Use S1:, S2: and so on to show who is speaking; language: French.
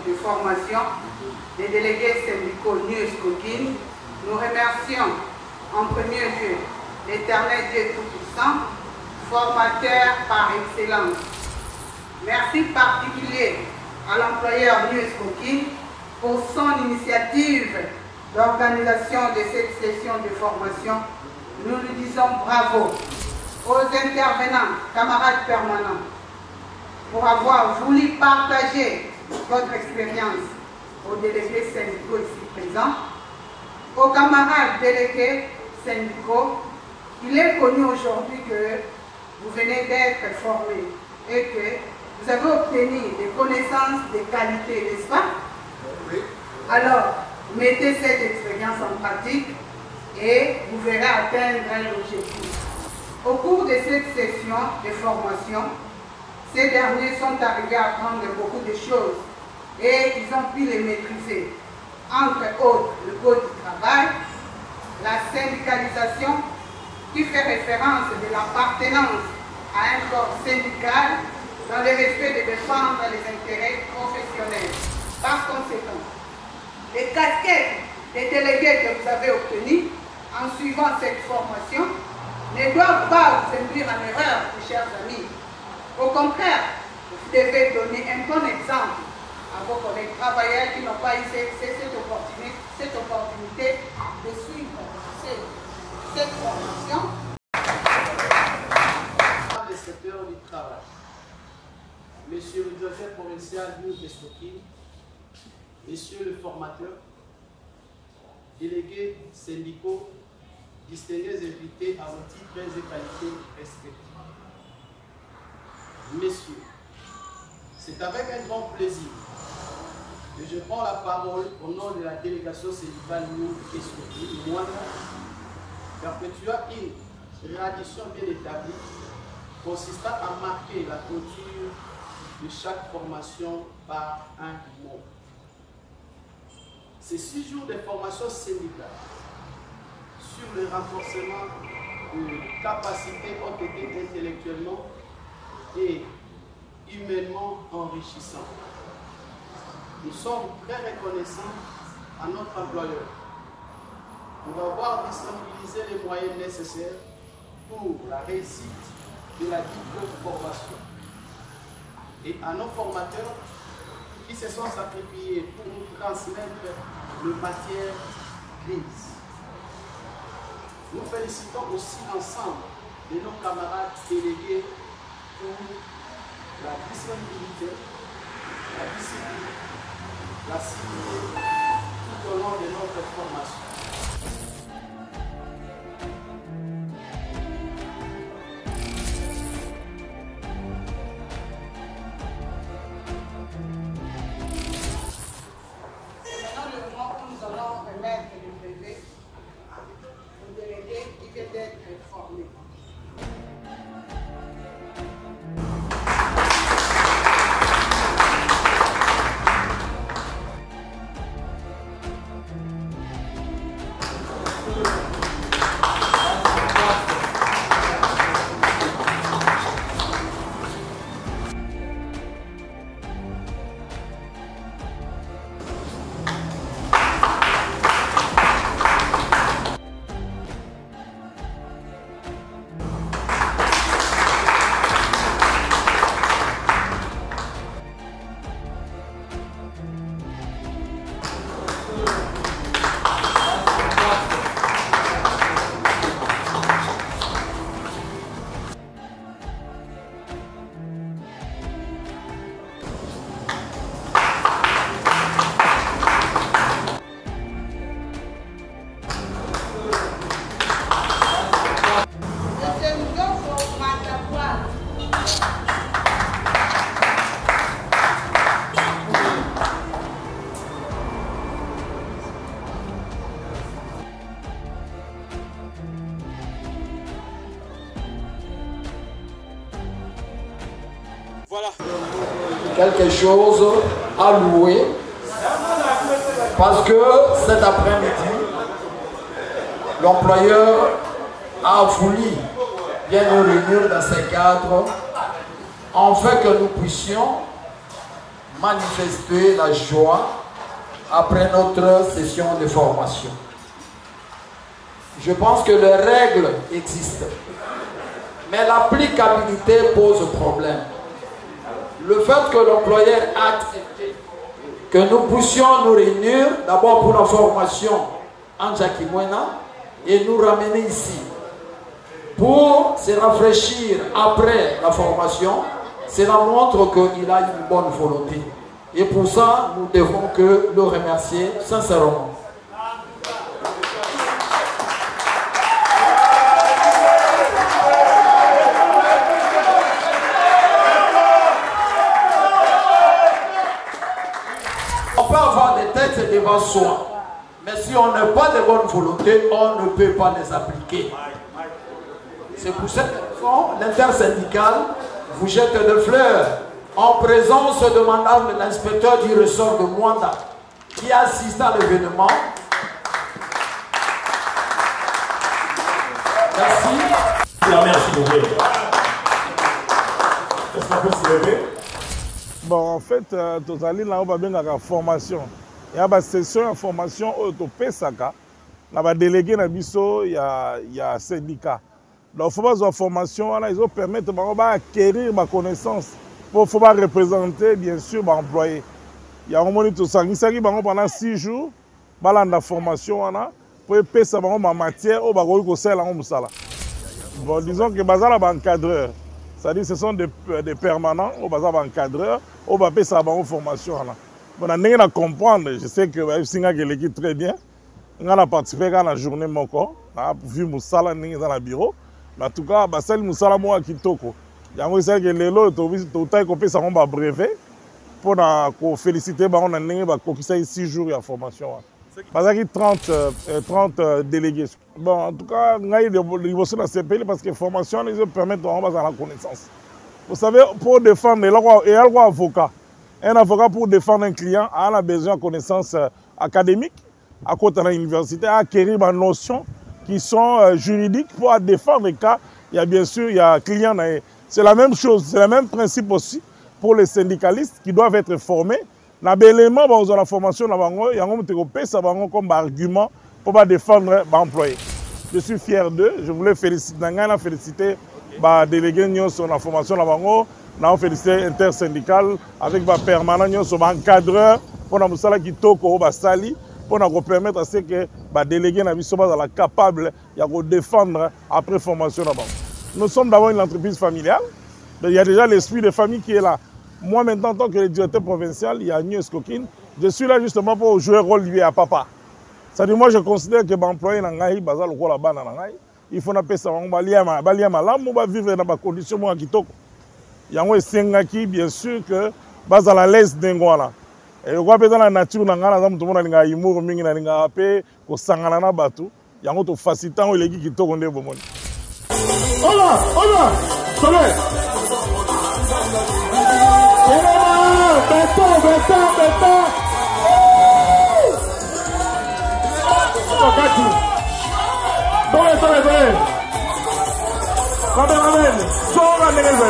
S1: De formation des délégués syndicaux NUES-Coquines, nous remercions en premier lieu l'Éternel Dieu Tout-Puissant, formateur par excellence. Merci particulier à l'employeur NUES-Coquines pour son initiative d'organisation de cette session de formation. Nous lui disons bravo aux intervenants, camarades permanents, pour avoir voulu partager votre expérience aux délégués syndicaux ici présents, aux camarades délégués syndicaux. Il est connu aujourd'hui que vous venez d'être formés et que vous avez obtenu des connaissances de qualité, n'est-ce pas? Oui. Alors, mettez cette expérience en pratique et vous verrez atteindre l'objectif. Au cours de cette session de formation, ces derniers sont arrivés à apprendre beaucoup de choses et ils ont pu les maîtriser. Entre autres, le code du travail, la syndicalisation qui fait référence de l'appartenance à un corps syndical dans le respect de défendre les intérêts professionnels. Par conséquent, les casquettes des délégués que vous avez obtenus en suivant cette formation ne doivent pas vous induire en erreur, mes chers amis. Au contraire, vous devez donner un bon exemple à vos collègues travailleurs qui n'ont pas eu cette opportunité de suivre cette formation.
S2: Le secteur du travail. Monsieur le directeur provincial NUES-Coquines, Monsieur le formateur, délégués syndicaux, distingués invités à vos titres et qualités respectifs. Messieurs, c'est avec un grand plaisir que je prends la parole au nom de la délégation syndicale NUES-Coquines, moi, perpétuant une tradition bien établie consistant à marquer la clôture de chaque formation par un mot. Ces 6 jours de formation syndicale sur le renforcement de capacités ont été intellectuellement et humainement enrichissants. Nous sommes très reconnaissants à notre employeur pour avoir disponibilisé les moyens nécessaires pour la réussite de la dite formation et à nos formateurs qui se sont sacrifiés pour nous transmettre le matière grise. Nous félicitons aussi l'ensemble de nos camarades délégués pour la disponibilité, la discipline, la civilité tout au long de notre formation.
S3: Voilà.
S4: Quelque chose à louer. Parce que cet après-midi, l'employeur a voulu bien nous réunir dans ces cadres, afin que nous puissions manifester la joie après notre session de formation. Je pense que les règles existent, mais l'applicabilité pose problème. Le fait que l'employeur a accepté que nous puissions nous réunir d'abord pour la formation en Jakimwena et nous ramener ici pour se rafraîchir après la formation, cela montre qu'il a une bonne volonté. Et pour ça, nous devons que le remercier sincèrement. On peut avoir des textes devant soi, mais si on n'a pas de bonne volonté, on ne peut pas les appliquer. C'est pour cette raison l'intersyndicale vous jette des fleurs en présence de madame l'inspecteur du ressort de Mwanda qui assiste à l'événement. Merci.
S3: Merci beaucoup. Est-ce qu'on peut se lever?
S5: Bon, en fait, totalement, là, on va bien la formation. Il y a une session de formation au Pesaka. On va déléguer dans biso, il y a syndicat. Donc, il faut avoir une formation, ils vont permettre d'acquérir ma connaissance pour représenter, bien sûr, l'employé. Il y a un moment où pendant 6 jours, la formation, pour faire ma matière, on va bon, disons que les encadreurs, c'est-à-dire ce sont des permanents, on va encadreurs, on va faire sa formation. On a comprendre, je sais que l'équipe très bien. On a participé à la journée mon corps, on a vu Moussala dans le bureau. En tout cas, c'est Moussala moi qui toko. Il y a un que les lots tout temps qu'on peut ça on va brevet pour féliciter on a 6 jours de formation. Parce qu'il y a 30 délégués. Bon, en tout cas, on a eu des dans ces pays parce que la formation ils permettent d'avoir la connaissance. Vous savez, pour défendre un avocat pour défendre un client a besoin de connaissances académiques à côté de l'université, à acquérir des notions qui sont juridiques pour défendre les cas. Il y a bien sûr, il y a client. C'est la même chose, c'est le même principe aussi pour les syndicalistes qui doivent être formés. Dans l'élément de la formation, il y a un comme argument pour défendre l'employé. Je suis fier d'eux. Je voulais féliciter les délégués sur la formation. Nous avons félicité l'intersyndicale avec les permanents, les encadreurs, pour qui pour nous permettre à ce que les délégués soient capables de défendre après la formation. Nous sommes d'abord une entreprise familiale. Il y a déjà l'esprit de famille qui est là. Moi, maintenant, en tant que directeur provincial, il y a Agnès Kokine. Je suis là justement pour jouer le rôle lié à papa. C'est-à-dire, moi, je considère que l'employé il faut appeler ça, on va vivre dans des conditions qui sont. Il y a un qui, bien sûr, que à la l'aise d'Engwana. Et on va dans la nature, on a un humour, on a un peu de sangana na batu. Il y a un facilitant les qui sont en train.
S3: Hola, hola, soleil. Béton. Dole. Caméraman, sors la maison.